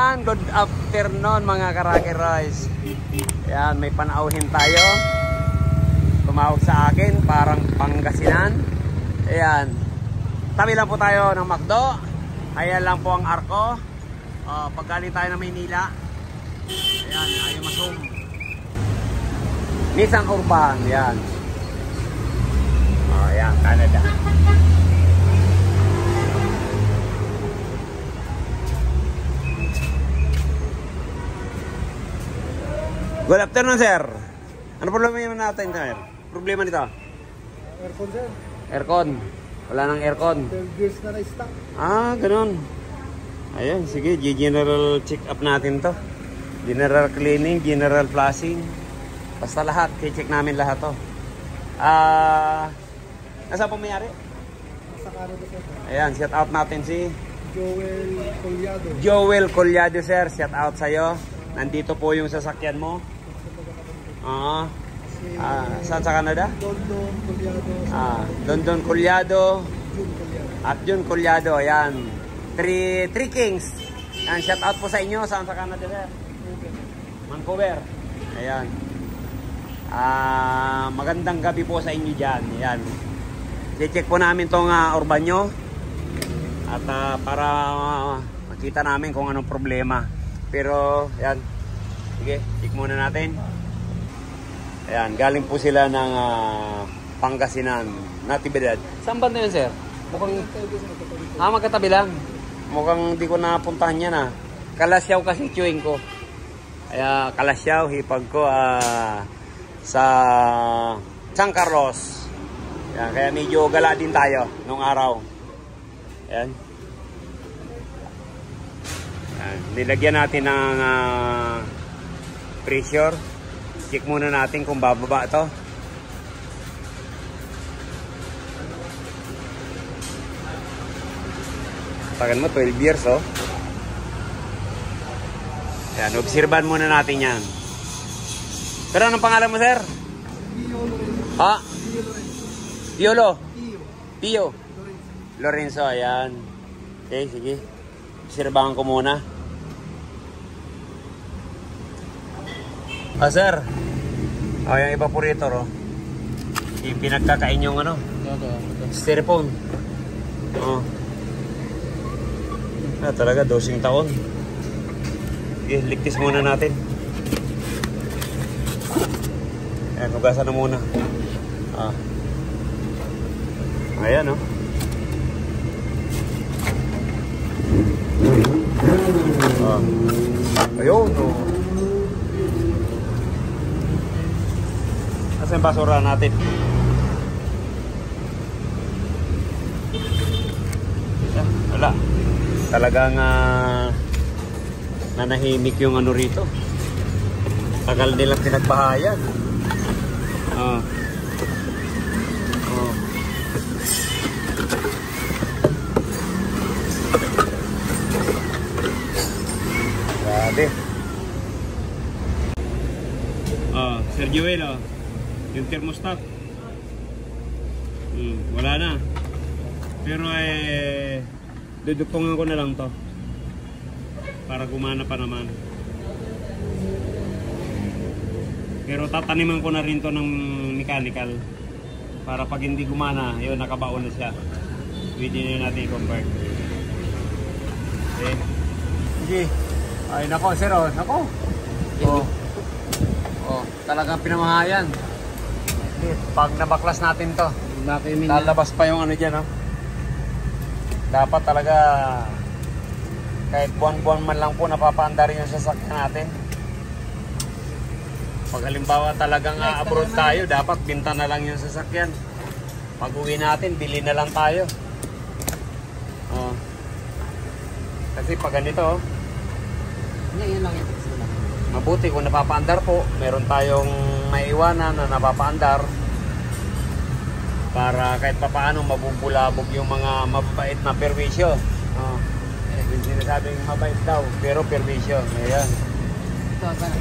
Good afternoon mga Karaki Royce. Ayan, may panauhin tayo. Tumawag sa akin, parang Pangasinan. Ayan, tabi lang po tayo ng McDo. Ayan lang po ang arko. Paggaling tayo ng Maynila. Ayan, ayaw masum. Nissan Urban, ayan. Ayan, Canada. Good afternoon, sir. Ano problema natin, sir? Problema nito? Aircon, sir. Aircon. Wala nang aircon. 12 years na na-stock. Ganun. Ayun, sige. General check-up natin to. General cleaning, general flushing. Basta lahat. I-check namin lahat to. Nasa po mayari? Sa Canada, sir. Ayan, shout out natin si Joel Collado. Joel Collado, sir. Shout out sa'yo. Nandito po yung sasakyan mo. Saan sa Canada? London Collado. London Collado. June Collado. At June Collado. Ayan. Three Kings. Ayan, shout out po sa inyo. Saan sa Canada, sir? Vancouver. Ayan. Magandang gabi po sa inyo dyan. Ayan. I-check po namin tong urban nyo. At para makita namin kung anong problema. Pero, ayan. Sige, check muna natin. Ayan, galing po sila ng Pangasinan, Natividad. Saan banda yun, sir? Mukhang magkatabi lang. Mukhang di ko napuntahan yan Kalasyaw kasi chewing ko. Kaya Kalasyaw, hipag ko sa San Carlos. Ayan, kaya medyo gala din tayo nung araw. Ayan. Ayan, nilagyan natin ng pressure. Check muna natin kung bababa ito. Tagal mo, 12 years, Yan, obserban muna natin yan. Pero anong pangalan mo, sir? Piolo. Pio. Lorenzo, ayan. Okay, sige. Obserbahan ko muna. Sir. Yung evaporator, yung pinagkakain yung styrofoam. Talaga, 12 taon. Okay, ligtis muna natin. Ayan, hugasan na muna. Ayan, Ayun, Asan yung basura natin? Wala. Talagang nanahimik yung rito. Tagal nilang pinagbahayan. Grabe. Sir Joel, yung thermostat wala na, pero duduktungan ko na lang to para gumana pa naman, pero tataniman ko na rin to ng mechanical para pag hindi gumana, yun, nakabaon na siya, pwede na natin i-convert. Okay. Ay nako, sir, nako, talagang pinamahayan. Pag nabaklas natin to, lalabas pa yung dyan, Dapat talaga kahit buwan-buwan man lang po napapaandar yung sasakyan natin. Pag halimbawa talagang abroad tayo, dapat binta na lang yung sasakyan. Pag uwi natin, bili na lang tayo. Kasi pag ganito, yan lang yan. mabuti kung napapaandar po, meron tayong maiwanan na napapaandar para kahit papaano mabubulabog yung mga mabait na perwisyo. Yung sinasabing mabait daw, pero perwisyo. Ayan. Ito, sana.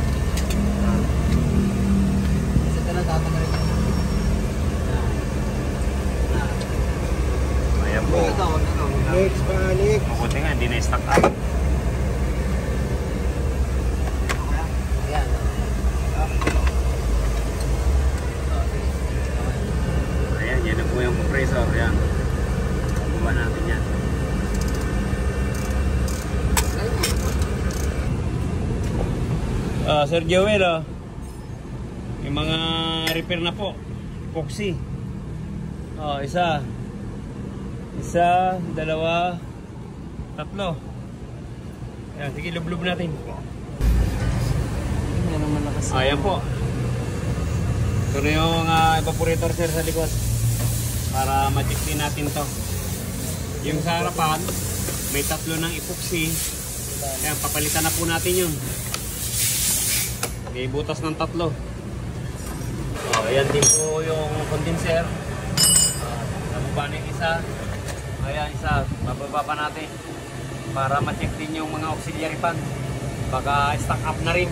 Ito na tatagarin. Ayan po. Next panic. Mabuti nga, hindi na-stock up. compressor. Yan. Buba natin yan. Sir Joel, may mga repair na po. Epoxy. Isa, dalawa, tatlo. Ayan, sige, lub-lub natin. Ayan po. Ito na yung evaporator, sir, sa likod. Para ma-check din natin to. Yung sa harapan, may tatlo ng epoxy. Ayan, papalitan na po natin yun. May butas ng tatlo. Ayan din po yung condenser. Nababa na yung isa. Ayan, isa. Bababa pa natin. Para ma-check din yung mga auxiliary fan. Baka stack up na rin.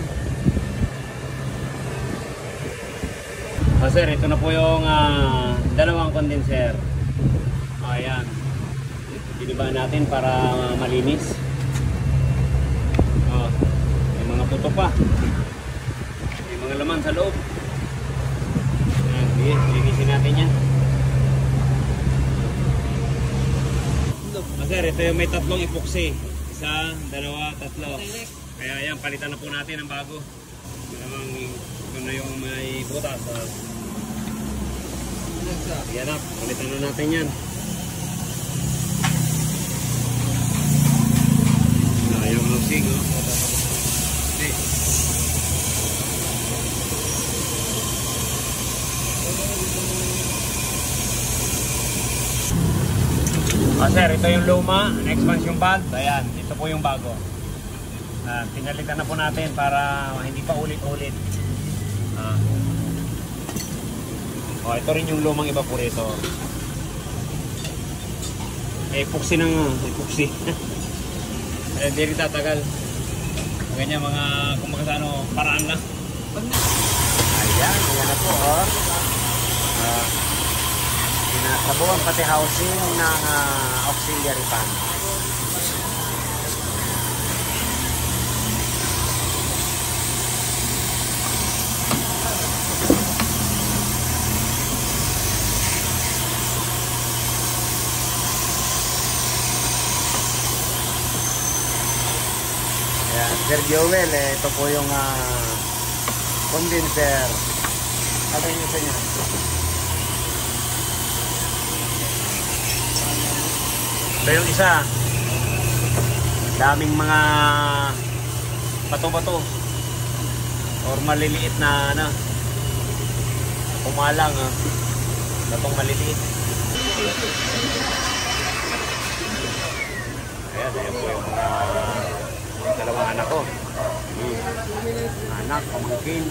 Sir, ito na po yung dalawang condenser. Ayan. Biniba natin para malinis. May mga puto pa. May mga laman sa loob. Ayan, sige, linisin natin yan. Sir, ito yung may tatlong epoxy. Isa, dalawa, tatlo. Kaya yan, palitan na po natin ang bago. Ito na yung may butas. Yan na, palitan na natin yan. Yung housing, sir, ito yung luma, expansion valve. Ayan, ito po yung bago. Pinalitan na po natin para hindi pa ulit-ulit. Ito rin yung lumang evaporator. Epoxy ng epoxy. Hindi rin tatagal. Ganyan mga kumakasano paraan lang. Ayan na po. Sinasabuan pati housing ng auxiliary fan. Sir Joel, ito po yung condenser. Ano yung isa niya? Ito yung isa. Daming mga bato-bato or maliliit na pumalang batong maliliit. Ayan po yung dalawang anak ko. Anak, pamangkin.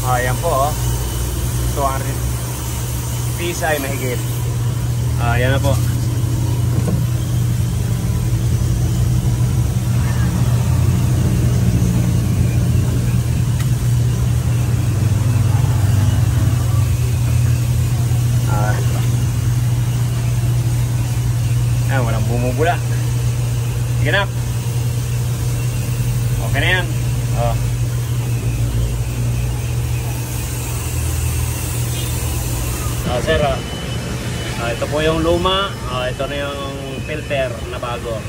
Ayan po. 200 PSI mahigit. Ayan na po. Walang bumubula. Sige na. Okay na yan. Sir, ito po yung luma. Ito na yung filter na bago.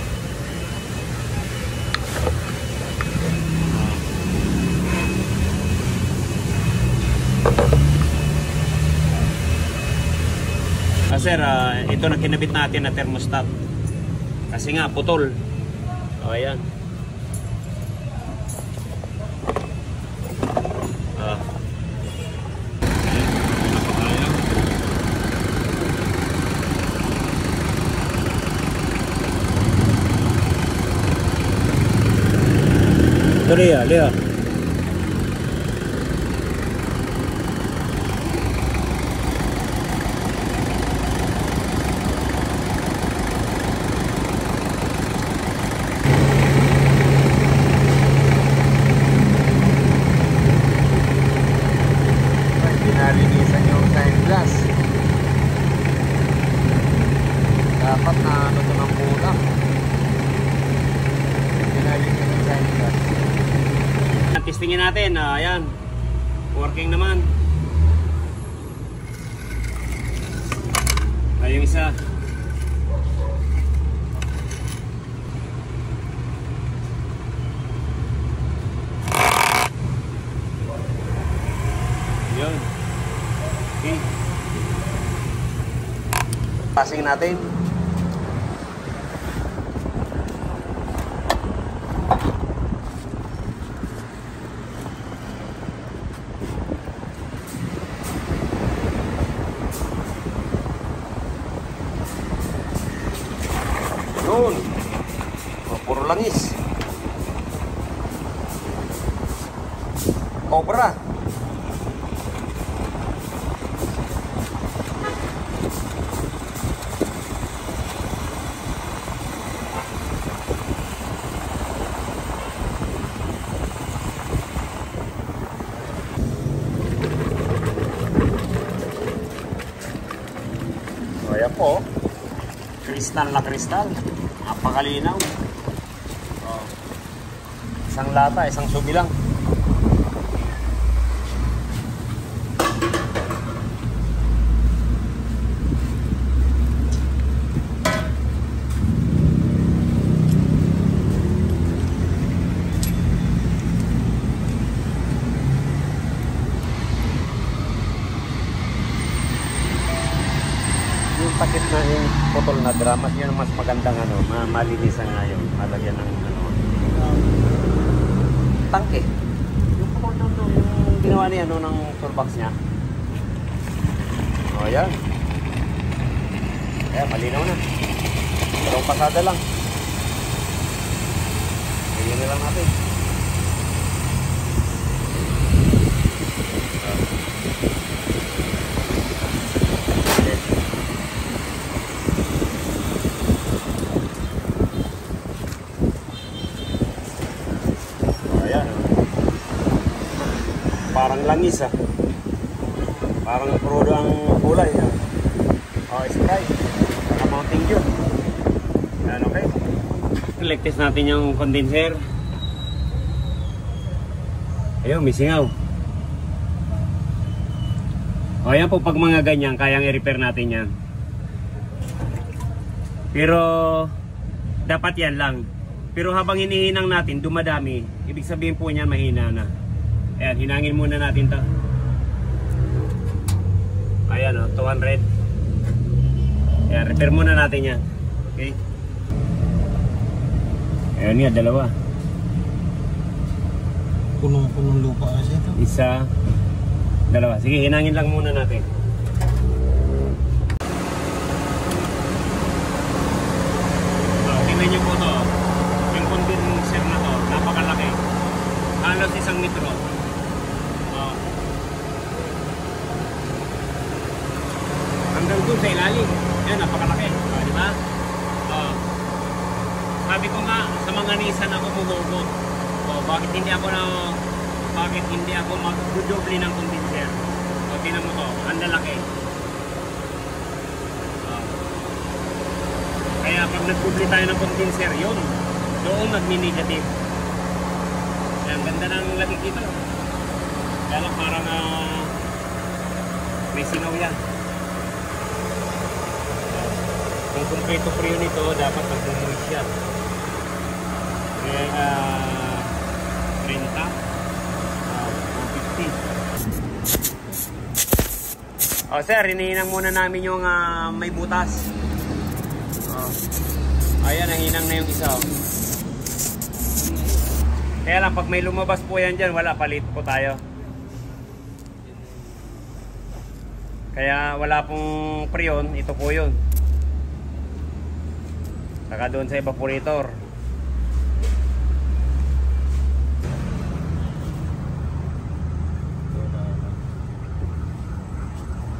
Sir, ito na kinabit natin na thermostat. Kasi nga, putol. Ayan. Ito Lea. Nalinisan yung time glass. dapat na ano ito ng muna. Testingin natin, ayan, working naman. Ay, yung isa. Yun. Okay. Passing natin. Yun. Puro langis. Cobra. Ayan po. Kristal na kristal. Napakalinaw. Oh. Isang lata, isang subi lang. Takip na yung putol na drama, yun ang mas magandang ano, malinisan nga yun, malagyan ng ano, tangke. Yung putol doon, yung ginawa niya ano, ng toolbox niya. O yan. Kaya malinaw na. Dalawang pasada lang. Ganyan na lang natin. Parang langis parang prudo ang kulay Sprite saka Mountain Dew. Yan, okay. Select test natin yung condenser. Ayun, may singaw. Ayan po, pag mga ganyan kayang i-repair natin yan, pero dapat yan lang. Pero habang hinihinang natin dumadami, ibig sabihin po niyan mahina na. Ayan, hinangin muna natin to. Ayan o, 200. Ayan, repair muna natin yan. Okay. Ayan nga, dalawa. Punong-punong lupa kasi ito. Isa, dalawa. Sige, hinangin lang muna natin. Tingnan nyo po to. Yung condenser na to, napakalaki. Halos 1 metro. Hanggang doon sa ilalim. Yan, napakalaki. Di ba? Sabi ko nga, sa mga Nissan ako humugot. Bakit hindi ako mag-doble ng condenser? Tingnan mo to, ang lalaki. Kaya pag nag-doble tayo ng condenser, yun, doon nag-negative. Yan, ganda ng lamig dito. Kaya lang parang may singaw yan. Kung kumpleto free nito, dapat mag-mumis siya. Kaya 30 o 50. Sir, hinihinang muna namin yung may butas. Ayan, nahinang na yung isa. Kaya lang, pag may lumabas po yan dyan, wala, palit po tayo. Kaya wala pong preon, ito po yun. Saka doon sa evaporator.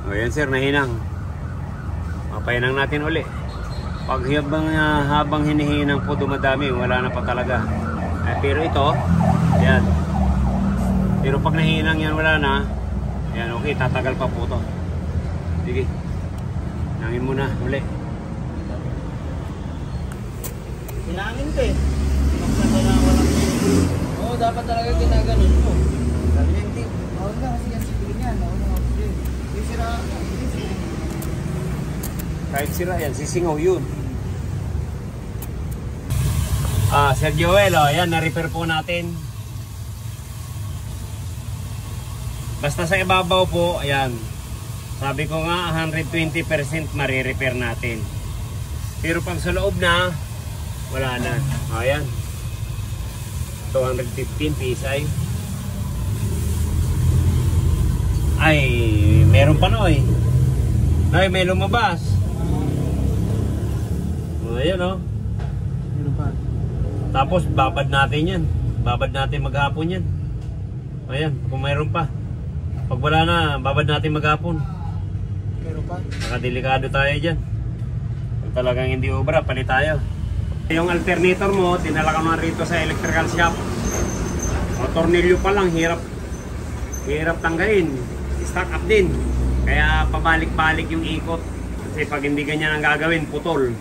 O yan sir, nahinang. Papahinang natin uli. Pag habang hinihinang po dumadami, wala na pa talaga. Pero ito, yan. Pero pag nahinang yan, wala na. Yan, okay, tatagal pa po to. Sige. Hinangin muna uli. Bilangin ko eh. Bakit na walang oo, dapat talaga ginaganon mo. Sabi niya, hindi. Oo na kasi yan siguro niya. Oo na kasi. Yung sira. Kahit sira yan, sisingaw yun. Sir Joel, ayan, na-repair po natin. Basta sa ibabaw po, ayan. Sabi ko nga, 120% marirepair natin. Pero pag sa loob na, wala na. Ayan. 215 pisay. Ay, meron pa no eh. Ay, may lumabas. Ayan o. Meron pa. Tapos babad natin yan. Babad natin maghapon yan. Ayan, kung mayroon pa. Pag wala na, babad natin maghapon. Meron pa. Nakadelikado tayo dyan. Kung talagang hindi obra, palit tayo. Yung alternator mo, dinala ka naman rito sa electrical shop. O tornilyo pa lang, hirap tanggalin. Stuck up din. Kaya pabalik-balik yung ikot. Kasi pag hindi ganyan ang gagawin, putol.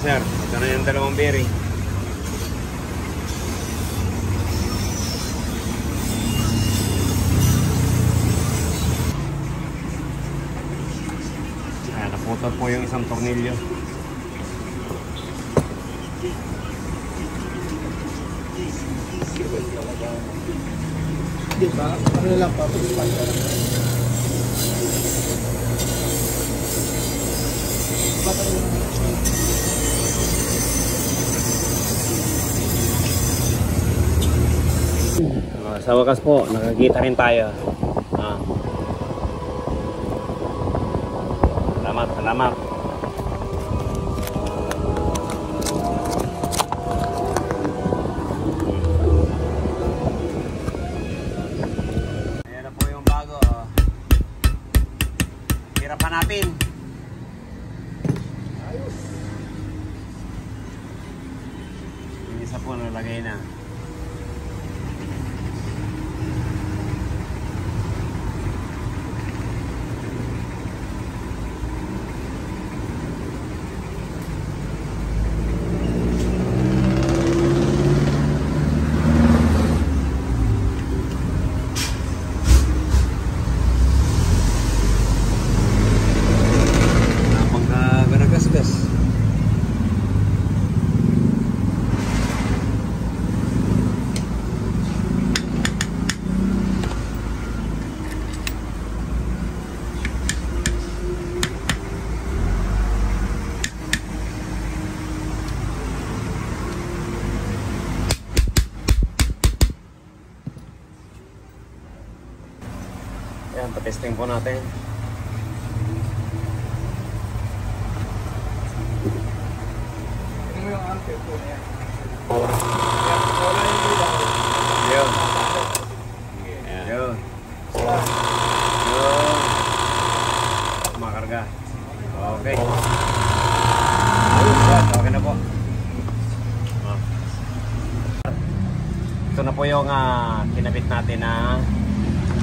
Sir, ito na yung dalawang bearing. Ayan, naputol po yung isang tornilyo. Di ba? Ano lang pa? Sa wakas po, nakakita rin tayo. Salamat, salamat. Ayan na po yung bago. Hirapan natin. Ayos. Yung isa po nalagay na. Ayan, patesting po natin. Tingnan mo yung ampere po na yan. Yun. Yun. Yun. Kumakarga. Okay. Ayun, okay na po. Ito na po yung kinabit natin na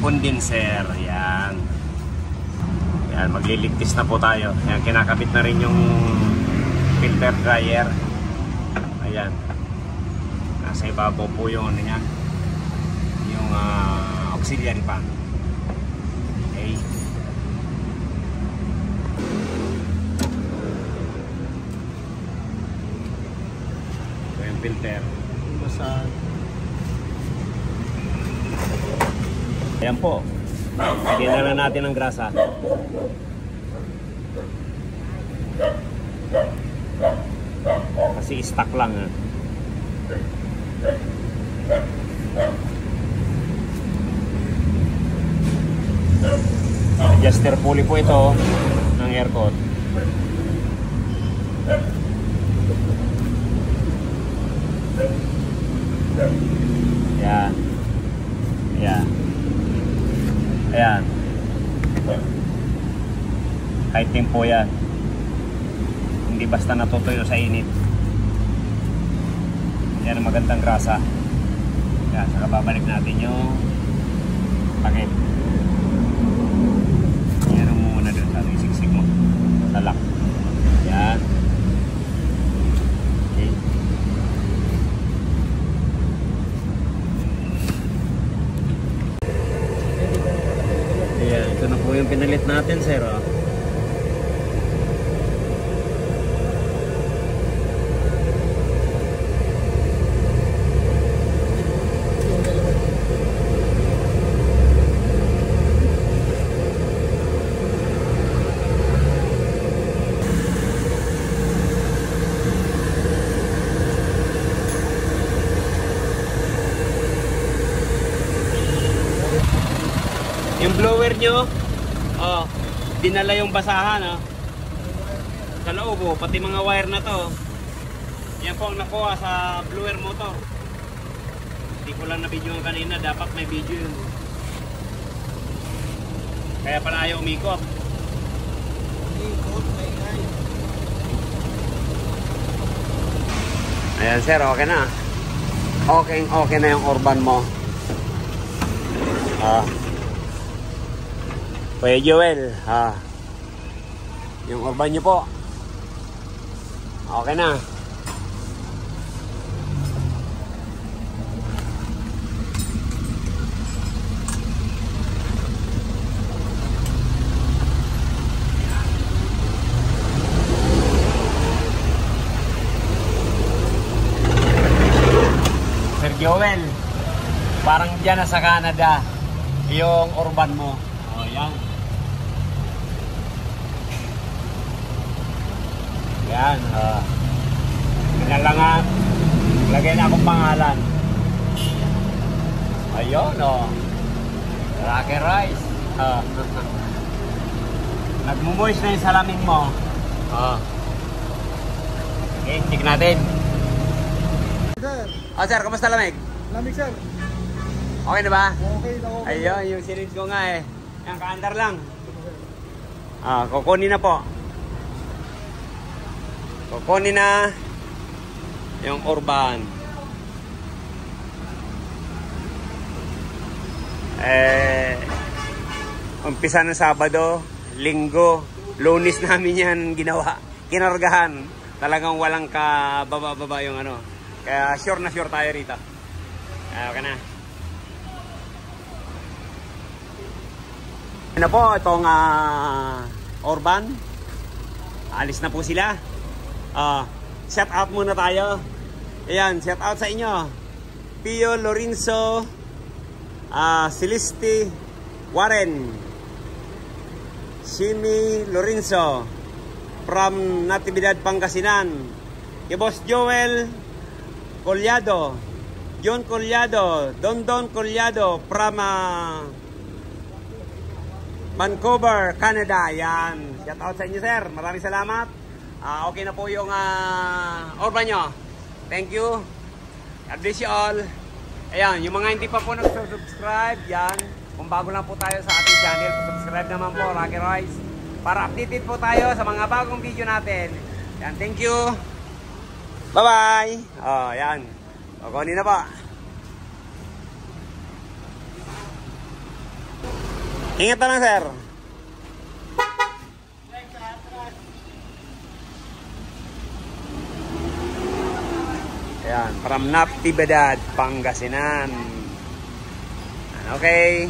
condenser. Yan. Yan, magliligtis na po tayo. Yan, kinakabit na rin yung filter dryer. Ayan. Nasa ibabaw po yung ano yan. Yung auxiliary fan. Okay. Ito yung filter. Masag. Ayan po. Lagyan na natin ang grasa. Kasi stock lang. Adjuster pulley po ito ng aircon. Ayan. Ayan. Ayan. High tempo yan. Hindi basta natutuyo sa init. Yan ang magandang grasa. Yan, saka babalik natin yung takip. Yan ang muna dun sa ating siksik mo. Talak. Yan. Okay. Ayan, ito na po yung pinalit natin, sir. Oh. Yung blower nyo, oh, dinala yung basahan, oh. Sa loob, oh, pati mga wire na to. Yan po ang nakuha sa blower motor. Hindi ko lang na-video kanina, dapat may video yun. Kaya pala ayaw umikot. Ayan sir, okay na. Okay na yung Orban mo. Kuya Joel, yung Orban nyo po, okay na. Sir Joel, parang dyan na sa Canada, yung Orban mo. O, yan. Yan, pinalangan, lagay na akong pangalan. Ayun, oh. Rocky Rice. Nagmumoist na yung salamin mo. Okay, check natin. Sir. Sir, kamusta lamig? Lamig, sir. Okay na ba? Okay na, okay. Ayun, yung syringe ko nga eh. Yan, kaandar lang. Kukunin na po. Kukunin na yung Orban. Umpisa ng Sabado, Linggo, Lunes namin yan ginawa. Kinargahan. Talagang walang kababa-baba yung ano. Kaya sure na sure tayo rito. Okay na. Ano po, itong Orban. Alis na po sila. Shout out muna tayo. Ayan, shout out sa inyo. Pio Lorenzo, Celeste Warren, Simi Lorenzo from Natividad, Pangasinan. Kay Boss Joel Collado, John Collado, Don Collado from Vancouver, Canada. Yan. Shout out sa inyo, sir. Maraming salamat. Okay na po yung Orban nyo. Thank you. God bless you all. Ayan, yung mga hindi pa po nag-subscribe, yan. Kung bago lang po tayo sa ating channel, subscribe naman po, Rocky Rice. Para updated po tayo sa mga bagong video natin. Yan, thank you. Bye-bye. Yan. Kukunin na po. Ingat na lang, sir. Ayan, from Natividad, Pangasinan. Okay.